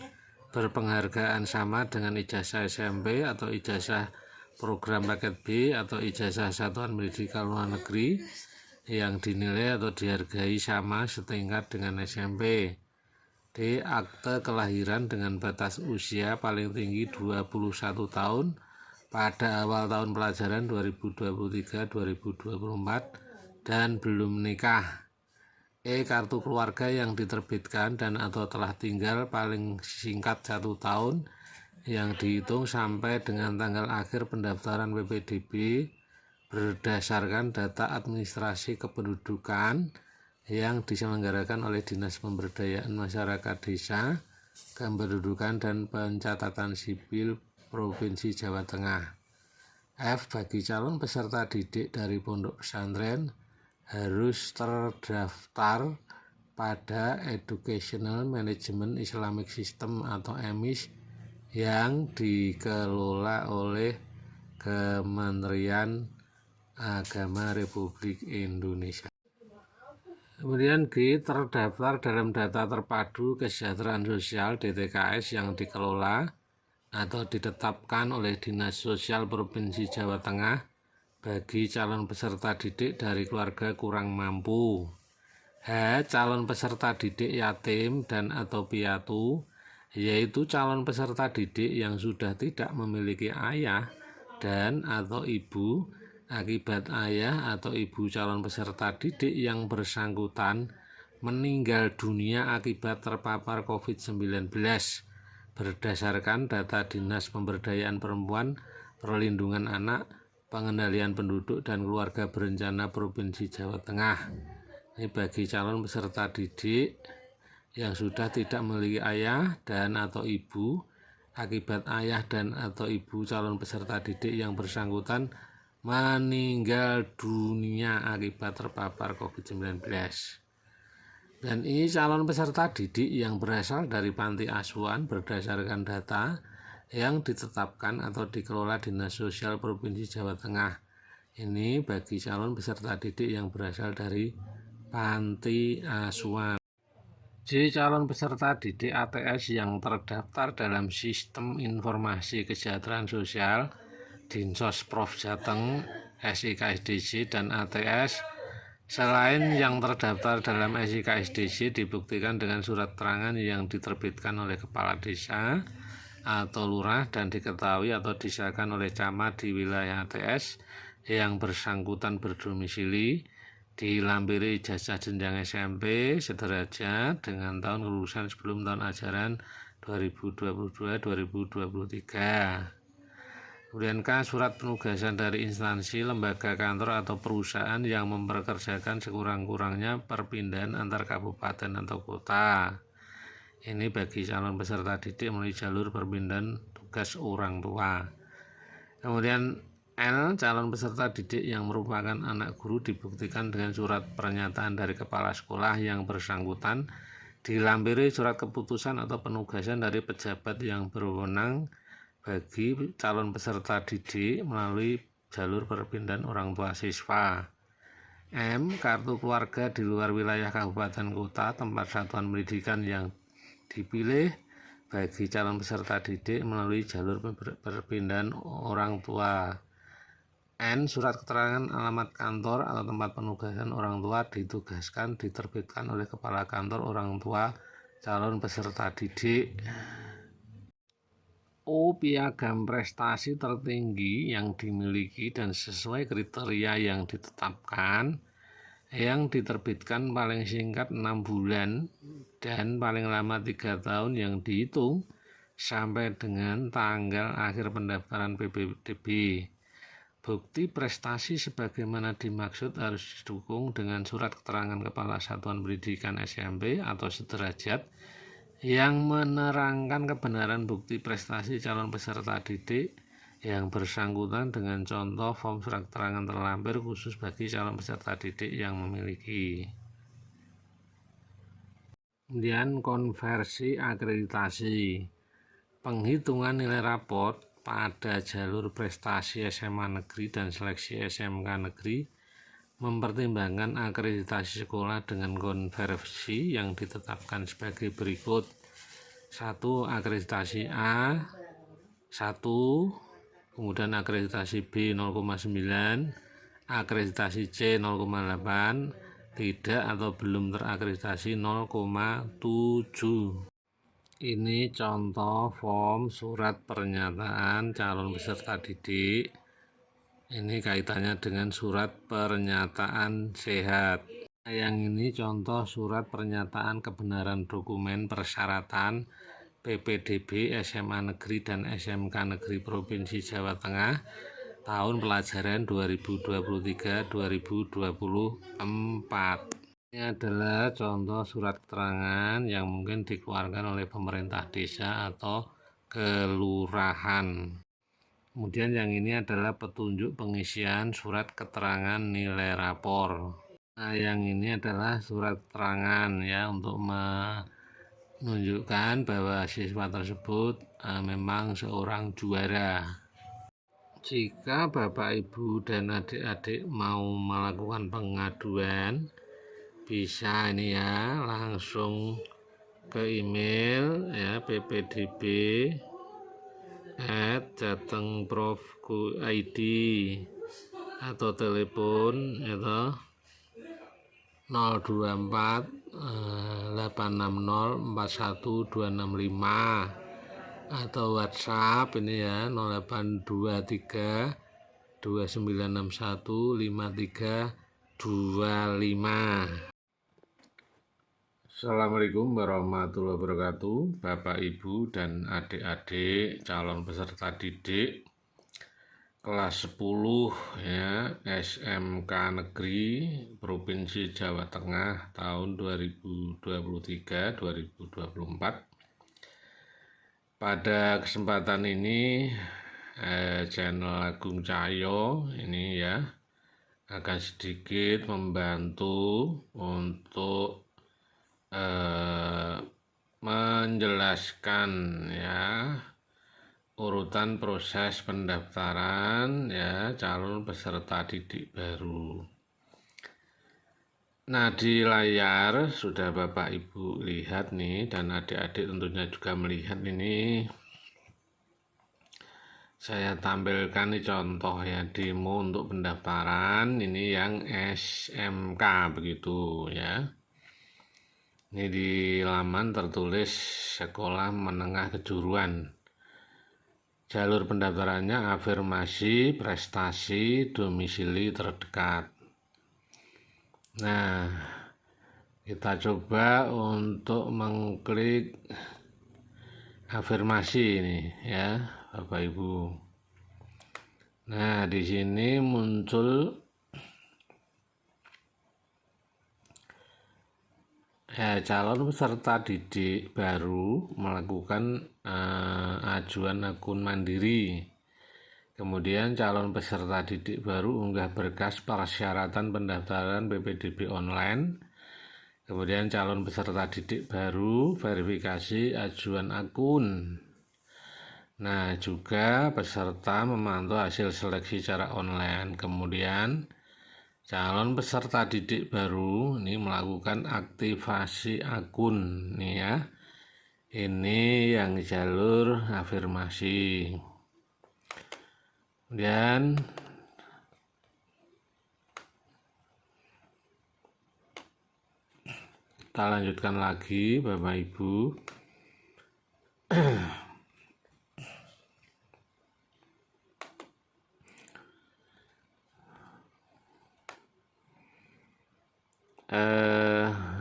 berpenghargaan sama dengan ijazah SMP atau ijazah program paket B atau ijazah satuan pendidikan luar negeri yang dinilai atau dihargai sama setingkat dengan SMP. D. Akte kelahiran dengan batas usia paling tinggi 21 tahun pada awal tahun pelajaran 2023-2024 dan belum menikah. E. Kartu keluarga yang diterbitkan dan atau telah tinggal paling singkat 1 tahun yang dihitung sampai dengan tanggal akhir pendaftaran PPDB berdasarkan data administrasi kependudukan yang diselenggarakan oleh Dinas Pemberdayaan Masyarakat Desa, Kependudukan dan Pencatatan Sipil Provinsi Jawa Tengah. F. Bagi calon peserta didik dari pondok pesantren harus terdaftar pada Educational Management Islamic System atau EMIS yang dikelola oleh Kementerian Agama Republik Indonesia. Kemudian G. Terdaftar dalam data terpadu kesejahteraan sosial DTKS yang dikelola atau ditetapkan oleh Dinas Sosial Provinsi Jawa Tengah bagi calon peserta didik dari keluarga kurang mampu. H. Calon peserta didik yatim dan atau piatu, yaitu calon peserta didik yang sudah tidak memiliki ayah dan atau ibu akibat ayah atau ibu calon peserta didik yang bersangkutan meninggal dunia akibat terpapar COVID-19 berdasarkan data Dinas Pemberdayaan Perempuan, Perlindungan Anak, Pengendalian Penduduk dan Keluarga Berencana Provinsi Jawa Tengah. Ini bagi calon peserta didik yang sudah tidak memiliki ayah dan atau ibu akibat ayah dan atau ibu calon peserta didik yang bersangkutan meninggal dunia akibat terpapar COVID-19. Dan ini calon peserta didik yang berasal dari panti asuhan berdasarkan data yang ditetapkan atau dikelola Dinas Sosial Provinsi Jawa Tengah. Ini bagi calon peserta didik yang berasal dari panti asuhan. J. Calon peserta didik ATS yang terdaftar dalam Sistem Informasi Kesejahteraan Sosial Dinsos Prof Jateng, SIKSDJ dan ATS selain yang terdaftar dalam SIKSDJ dibuktikan dengan surat keterangan yang diterbitkan oleh Kepala Desa atau lurah dan diketahui atau disahkan oleh camat di wilayah ATS yang bersangkutan berdomisili, dilampiri ijazah jenjang SMP sederajat dengan tahun kelulusan sebelum tahun ajaran 2022-2023. Kemudian K. Surat penugasan dari instansi, lembaga, kantor atau perusahaan yang mempekerjakan sekurang-kurangnya perpindahan antar kabupaten atau kota. Ini bagi calon peserta didik melalui jalur perpindahan tugas orang tua. Kemudian L. Calon peserta didik yang merupakan anak guru dibuktikan dengan surat pernyataan dari kepala sekolah yang bersangkutan, dilampiri surat keputusan atau penugasan dari pejabat yang berwenang bagi calon peserta didik melalui jalur perpindahan orang tua siswa. M. Kartu keluarga di luar wilayah kabupaten kota tempat satuan pendidikan yang dipilih bagi calon peserta didik melalui jalur perpindahan orang tua. N. Surat keterangan alamat kantor atau tempat penugasan orang tua ditugaskan diterbitkan oleh kepala kantor orang tua calon peserta didik. O. Piagam prestasi tertinggi yang dimiliki dan sesuai kriteria yang ditetapkan, yang diterbitkan paling singkat 6 bulan dan paling lama 3 tahun yang dihitung sampai dengan tanggal akhir pendaftaran PPDB. Bukti prestasi sebagaimana dimaksud harus didukung dengan surat keterangan Kepala Satuan Pendidikan SMP atau sederajat yang menerangkan kebenaran bukti prestasi calon peserta didik yang bersangkutan dengan contoh form surat keterangan terlampir khusus bagi calon peserta didik yang memiliki. Kemudian konversi akreditasi. Penghitungan nilai raport pada jalur prestasi SMA negeri dan seleksi SMK negeri mempertimbangkan akreditasi sekolah dengan konversi yang ditetapkan sebagai berikut. 1. Akreditasi A 1, kemudian akreditasi B 0,9, akreditasi C 0,8, tidak atau belum terakreditasi 0,7. Ini contoh form surat pernyataan calon peserta didik. Ini kaitannya dengan surat pernyataan sehat. Yang ini contoh surat pernyataan kebenaran dokumen persyaratan PPDB SMA Negeri dan SMK Negeri Provinsi Jawa Tengah tahun pelajaran 2023-2024. Ini adalah contoh surat keterangan yang mungkin dikeluarkan oleh pemerintah desa atau kelurahan. Kemudian yang ini adalah petunjuk pengisian surat keterangan nilai rapor. Nah, yang ini adalah surat keterangan ya untuk menunjukkan bahwa siswa tersebut memang seorang juara. Jika Bapak Ibu dan adik-adik mau melakukan pengaduan, bisa ini ya langsung ke email ya ppdb@jatengprof.id atau telepon itu 024 860 41265 atau WhatsApp ini ya 0823 2961 5325. Assalamualaikum warahmatullahi wabarakatuh, Bapak Ibu dan adik-adik calon peserta didik kelas 10 ya SMK Negeri Provinsi Jawa Tengah tahun 2023-2024. Pada kesempatan ini channel Agung Cahyo ini ya akan sedikit membantu untuk menjelaskan ya urutan proses pendaftaran ya calon peserta didik baru. Nah, di layar sudah Bapak Ibu lihat nih dan adik-adik tentunya juga melihat ini. Saya tampilkan nih contoh ya demo untuk pendaftaran ini yang SMK begitu ya. Ini di laman tertulis Sekolah Menengah Kejuruan. Jalur pendaftarannya afirmasi prestasi domisili terdekat. Nah, kita coba untuk mengklik afirmasi ini ya, Bapak Ibu. Nah, di sini muncul calon peserta didik baru melakukan ajuan akun mandiri. Kemudian calon peserta didik baru unggah berkas persyaratan pendaftaran PPDB online. Kemudian calon peserta didik baru verifikasi ajuan akun. Nah, juga peserta memantau hasil seleksi secara online. Kemudian calon peserta didik baru ini melakukan aktivasi akun nih ya. Ini yang jalur afirmasi. Kemudian kita lanjutkan lagi Bapak Ibu.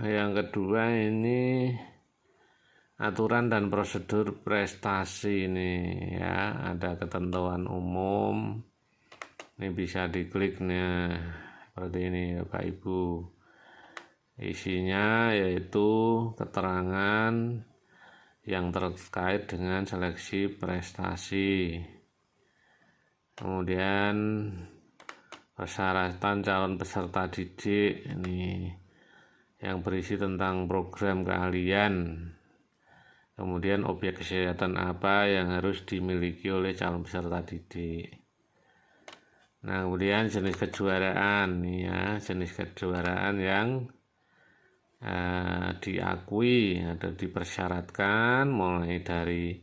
Yang kedua ini aturan dan prosedur prestasi ini ya, ada ketentuan umum, Ini bisa diklik nih seperti ini Bapak Ibu. Isinya yaitu keterangan yang terkait dengan seleksi prestasi, kemudian persyaratan calon peserta didik ini yang berisi tentang program keahlian, kemudian objek kesehatan apa yang harus dimiliki oleh calon peserta didik. Nah, kemudian jenis kejuaraan ya, jenis kejuaraan yang diakui atau dipersyaratkan mulai dari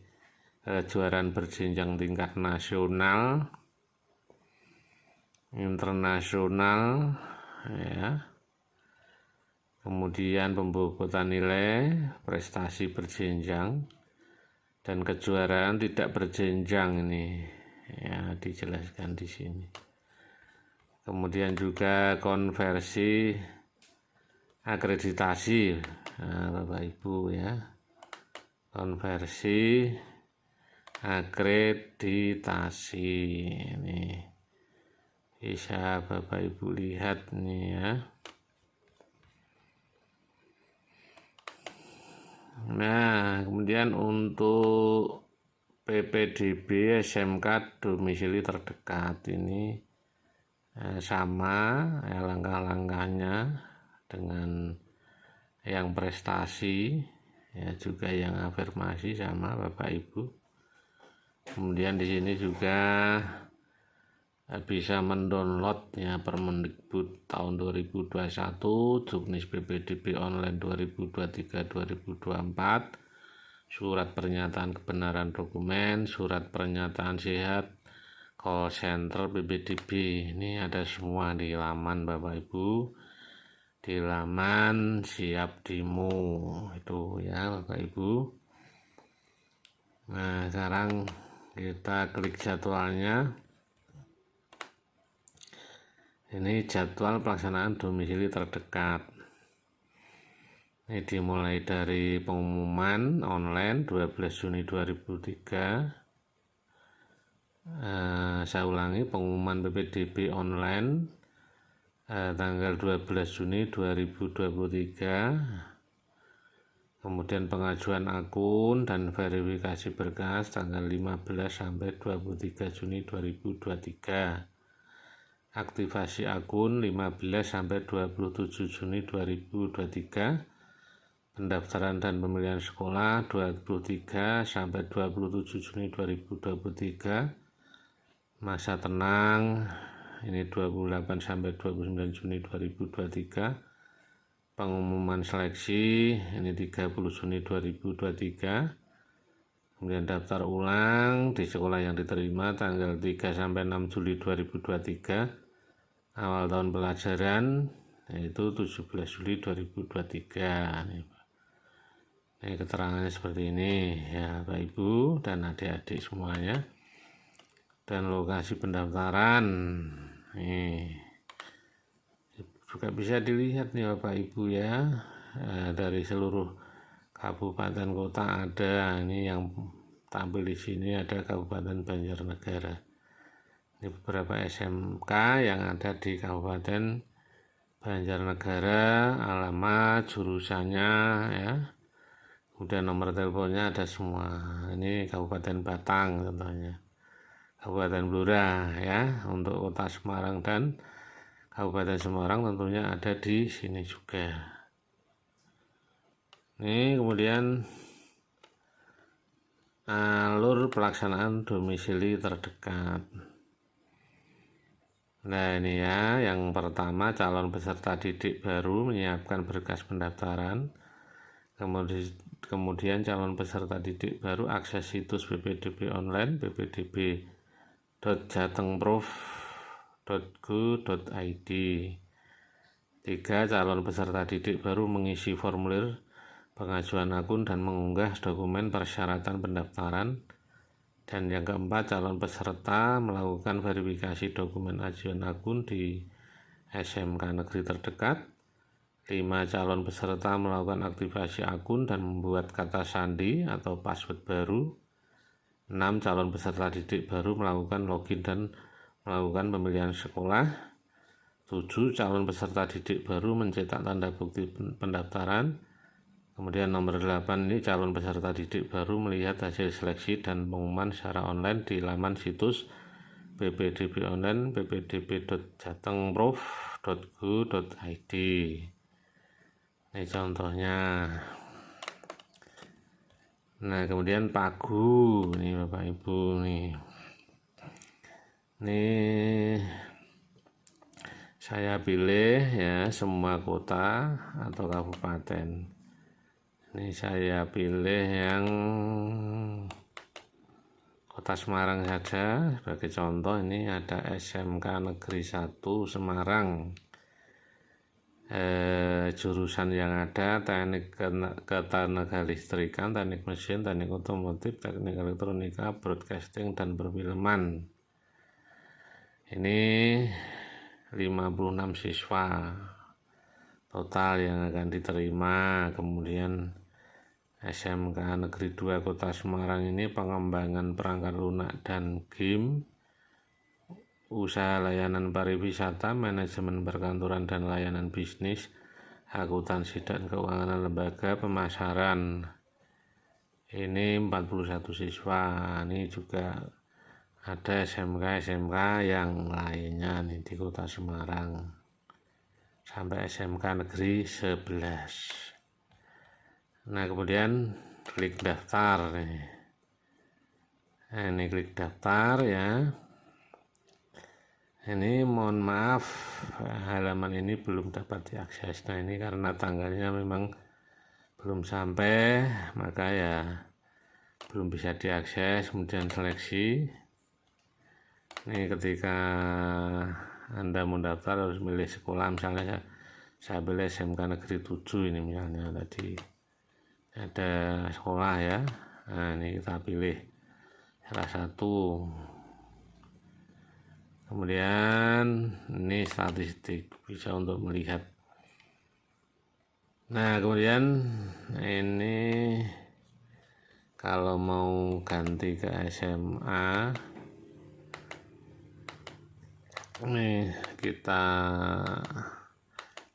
kejuaraan berjenjang tingkat nasional, internasional ya, kemudian pembobotan nilai prestasi berjenjang, dan kejuaraan tidak berjenjang ini ya dijelaskan di sini. Kemudian juga konversi akreditasi, nah, Bapak Ibu ya, konversi akreditasi ini bisa Bapak Ibu lihat nih ya. Nah, kemudian untuk PPDB SMK domisili terdekat ini sama ya langkah-langkahnya dengan yang prestasi ya, juga yang afirmasi sama Bapak Ibu. Kemudian di sini juga bisa mendownload ya Permendikbud tahun 2021 Juknis PPDB online 2023-2024, surat pernyataan kebenaran dokumen, surat pernyataan sehat, call center PPDB. Ini ada semua di laman Bapak Ibu, di laman siap demo itu ya Bapak Ibu. Nah, sekarang kita klik jadwalnya. Ini jadwal pelaksanaan domisili terdekat. Ini dimulai dari pengumuman online 12 Juni 2003. Saya ulangi, pengumuman PPDB online tanggal 12 Juni 2023, kemudian pengajuan akun dan verifikasi berkas tanggal 15 sampai 23 Juni 2023, aktivasi akun 15 sampai 27 Juni 2023, pendaftaran dan pemilihan sekolah 23 sampai 27 Juni 2023, masa tenang ini 28 sampai 29 Juni 2023, pengumuman seleksi ini 30 Juni 2023, kemudian daftar ulang di sekolah yang diterima tanggal 3 sampai 6 Juli 2023, awal tahun pelajaran yaitu 17 Juli 2023. Ini keterangannya seperti ini ya Bapak Ibu dan adik-adik semuanya. Dan lokasi pendaftaran nih juga bisa dilihat nih Bapak Ibu ya, dari seluruh kabupaten kota ada. Ini yang tampil di sini ada Kabupaten Banjarnegara. Ini beberapa SMK yang ada di Kabupaten Banjarnegara, alamat, jurusannya ya, kemudian nomor teleponnya ada semua. Ini Kabupaten Batang contohnya, Kabupaten Blora ya, untuk Kota Semarang dan Kabupaten Semarang tentunya ada di sini juga. Ini kemudian alur pelaksanaan domisili terdekat. Nah, ini ya, yang pertama calon peserta didik baru menyiapkan berkas pendaftaran. Kemudian calon peserta didik baru akses situs PPDB online ppdb.jatengprof.go.id. 3. Calon peserta didik baru mengisi formulir pengajuan akun dan mengunggah dokumen persyaratan pendaftaran. Dan yang keempat, calon peserta melakukan verifikasi dokumen ajuan akun di SMK negeri terdekat. 5. Calon peserta melakukan aktivasi akun dan membuat kata sandi atau password baru. 6. Calon peserta didik baru melakukan login dan melakukan pemilihan sekolah. 7. Calon peserta didik baru mencetak tanda bukti pendaftaran. Kemudian nomor 8 ini calon peserta didik baru melihat hasil seleksi dan pengumuman secara online di laman situs ppdb online ppdb.jatengprof.go.id. Ini contohnya. Nah, kemudian pagu ini Bapak Ibu nih. Nih saya pilih ya semua kota atau kabupaten. Ini saya pilih yang Kota Semarang saja sebagai contoh. Ini ada SMK Negeri 1 Semarang. Jurusan yang ada teknik ketenaga listrikan, teknik mesin, teknik otomotif, teknik elektronika, broadcasting, dan perfilman. Ini 56 siswa total yang akan diterima. Kemudian SMK Negeri 2 Kota Semarang ini pengembangan perangkat lunak dan game, usaha layanan pariwisata, manajemen perkantoran dan layanan bisnis, akuntansi dan keuangan lembaga, pemasaran. Ini 41 siswa. Ini juga ada SMK yang lainnya nih di Kota Semarang sampai SMK Negeri 11. Nah, kemudian klik daftar nih. Nah, ini klik daftar ya. Ini mohon maaf, halaman ini belum dapat diakses. Nah, ini karena tanggalnya memang belum sampai, maka ya belum bisa diakses. Kemudian seleksi. Ini ketika Anda mendaftar harus milih sekolah. Misalnya saya pilih SMK Negeri 7 ini misalnya tadi. Ada sekolah ya. Nah, ini kita pilih salah satu. Kemudian ini statistik, bisa untuk melihat. Nah, kemudian ini kalau mau ganti ke SMA, ini kita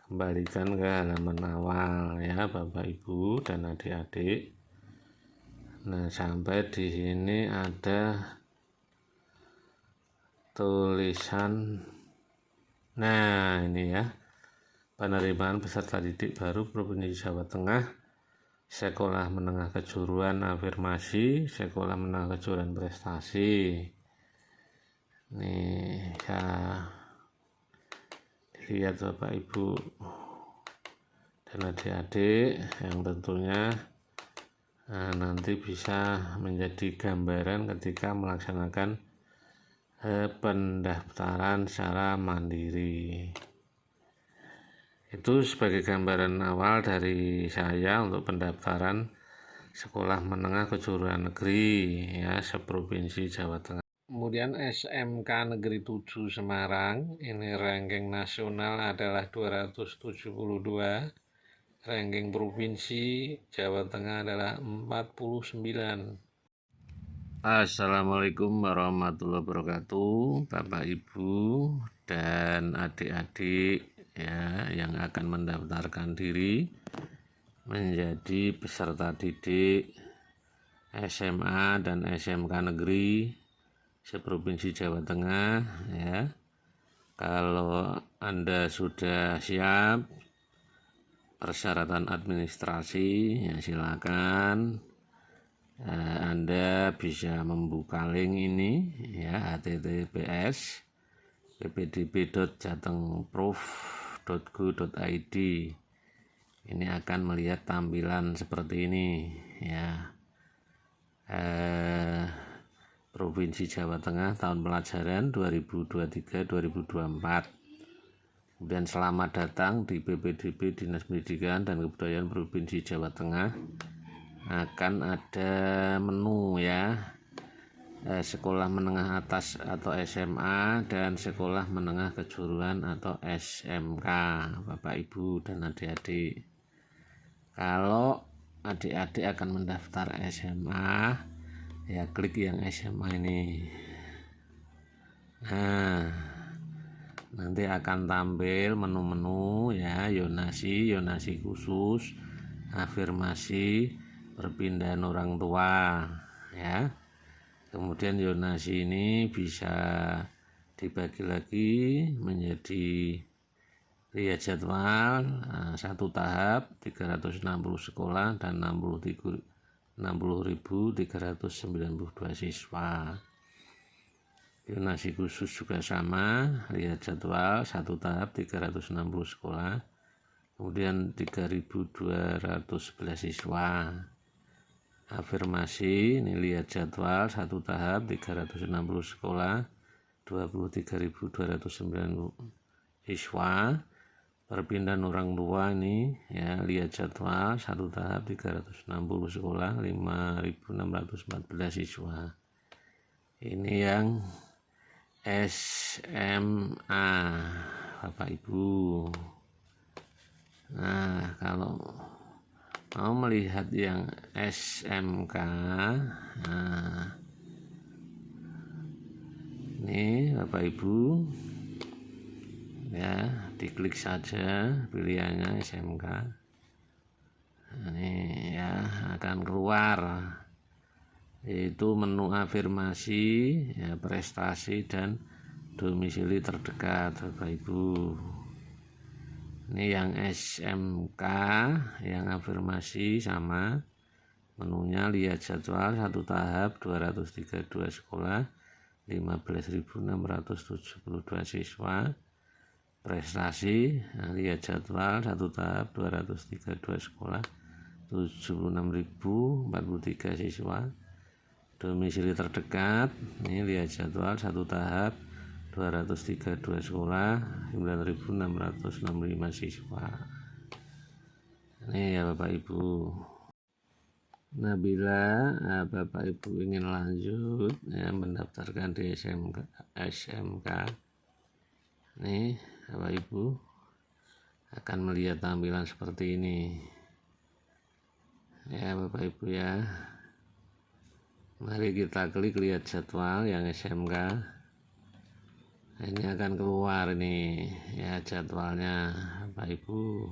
kembalikan ke halaman awal ya Bapak Ibu dan adik-adik. Nah, sampai di sini ada tulisan. Nah, ini ya, penerimaan peserta didik baru Provinsi Jawa Tengah, sekolah menengah kejuruan afirmasi, sekolah menengah kejuruan prestasi. Nih ya, lihat Bapak Ibu dan adik-adik yang tentunya nanti bisa menjadi gambaran ketika melaksanakan pendaftaran secara mandiri. Itu sebagai gambaran awal dari saya untuk pendaftaran sekolah menengah kejuruan negeri ya seprovinsi Jawa Tengah. Kemudian SMK Negeri 7 Semarang, ini ranking nasional adalah 272, ranking provinsi Jawa Tengah adalah 49. Assalamualaikum warahmatullahi wabarakatuh, Bapak Ibu dan adik-adik ya yang akan mendaftarkan diri menjadi peserta didik SMA dan SMK negeri seprovinsi Jawa Tengah ya. Kalau Anda sudah siap persyaratan administrasi ya silakan. Anda bisa membuka link ini ya, https ppdb.jatengprof.go.id. Ini akan melihat tampilan seperti ini ya. Provinsi Jawa Tengah tahun pelajaran 2023-2024. Kemudian selamat datang di PPDB Dinas Pendidikan dan Kebudayaan Provinsi Jawa Tengah. Akan ada menu ya, sekolah menengah atas atau SMA dan sekolah menengah kejuruan atau SMK Bapak Ibu dan adik-adik. Kalau adik-adik akan mendaftar SMA ya klik yang SMA ini. Nah, nanti akan tampil menu-menu ya, yonasi khusus, afirmasi, perpindahan orang tua ya. Kemudian yonasi ini bisa dibagi lagi menjadi lihat jadwal satu tahap 360 sekolah dan 60.392 siswa. Yonasi khusus juga sama, lihat jadwal satu tahap 360 sekolah, kemudian 3.211 siswa. Afirmasi ini lihat jadwal satu tahap 360 sekolah, 23.290 siswa. Perpindahan orang tua ini ya, lihat jadwal satu tahap 360 sekolah, 5.614 siswa. Ini yang SMA Bapak Ibu. Nah, kalau mau melihat yang SMK, nah ini Bapak Ibu ya, diklik saja pilihannya SMK. Ini ya akan keluar, yaitu menu afirmasi ya, prestasi dan domisili terdekat Bapak Ibu. Ini yang SMK, yang afirmasi sama, menunya lihat jadwal satu tahap 232 sekolah, 15.672 siswa. Prestasi, lihat jadwal satu tahap 232 sekolah, 76.043 siswa. Domisili terdekat, ini lihat jadwal satu tahap 232 sekolah, 9.665 siswa. Ini ya Bapak Ibu. Nah, bila Bapak Ibu ingin lanjut ya, mendaftarkan di SMK, nih Bapak Ibu akan melihat tampilan seperti ini ya Bapak Ibu ya. Mari kita klik lihat jadwal yang SMK. Ini akan keluar ini ya jadwalnya Bapak Ibu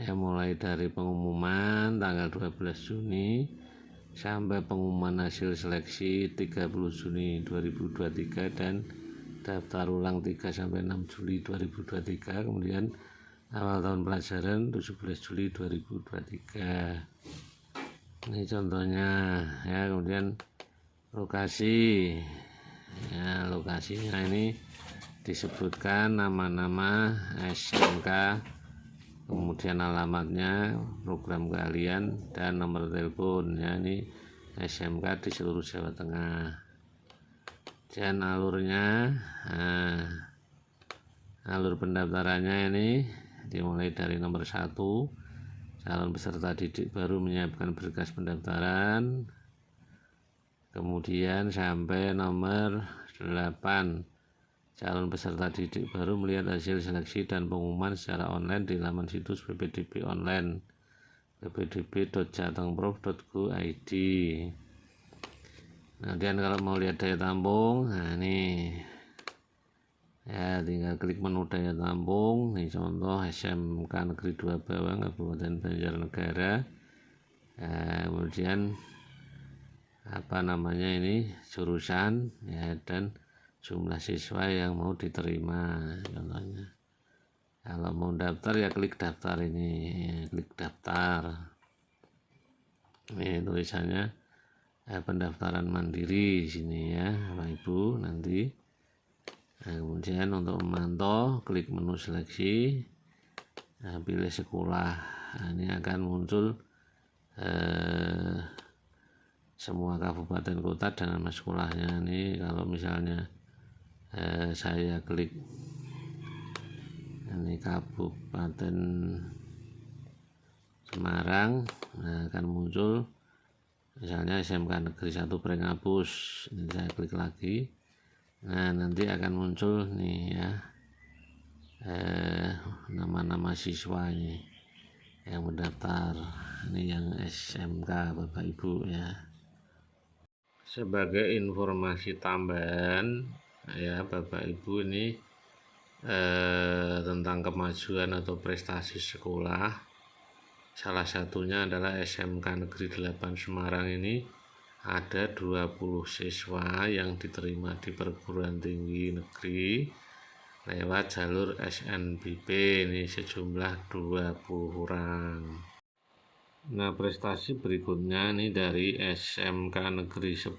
ya, mulai dari pengumuman tanggal 12 Juni sampai pengumuman hasil seleksi 30 Juni 2023 dan daftar ulang 3 sampai 6 Juli 2023, kemudian awal tahun pelajaran 17 Juli 2023. Ini contohnya ya. Kemudian lokasi ya, lokasinya ini disebutkan nama-nama SMK, kemudian alamatnya, program keahlian dan nomor telepon ya. Ini SMK di seluruh Jawa Tengah. Dan alurnya, alur pendaftarannya ini dimulai dari nomor 1, calon peserta didik baru menyiapkan berkas pendaftaran, kemudian sampai nomor 8, calon peserta didik baru melihat hasil seleksi dan pengumuman secara online di laman situs PPDB online ppdb.jatengprof.go.id. Kemudian kalau mau lihat daya tampung, nah ini ya, tinggal klik menu daya tampung. Ini contoh SMK Negeri 2 Bawang, Kabupaten Banjarnegara. Kemudian apa namanya ini, jurusan ya, dan jumlah siswa yang mau diterima contohnya. Kalau mau daftar ya klik daftar ini ya, klik daftar. Ini tulisannya pendaftaran mandiri di sini ya Bapak Ibu nanti. Nah, kemudian untuk memantau klik menu seleksi, pilih sekolah. Nah, ini akan muncul semua kabupaten kota dan nama sekolahnya. Ini kalau misalnya saya klik ini Kabupaten Semarang, nah, akan muncul misalnya SMK Negeri 1 Prenghapus. Ini saya klik lagi, nah nanti akan muncul nih ya nama-nama siswa ini yang mendaftar. Ini yang SMK Bapak Ibu ya. Sebagai informasi tambahan ya Bapak Ibu, ini tentang kemajuan atau prestasi sekolah, salah satunya adalah SMK Negeri 8 Semarang. Ini ada 20 siswa yang diterima di perguruan tinggi negeri lewat jalur SNBP, ini sejumlah 20 orang. Nah, prestasi berikutnya ini dari SMK Negeri 10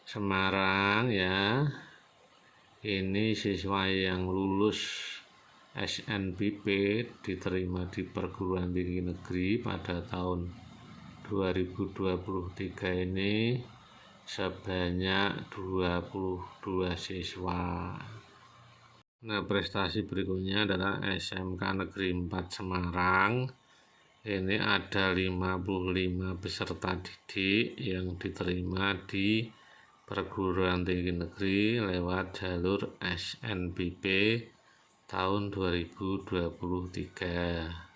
Semarang ya. Ini siswa yang lulus SNBP diterima di perguruan tinggi negeri pada tahun 2023 ini sebanyak 22 siswa. Nah, prestasi berikutnya adalah SMK Negeri 4 Semarang. Ini ada 55 peserta didik yang diterima di perguruan tinggi negeri lewat jalur SNBP tahun 2023.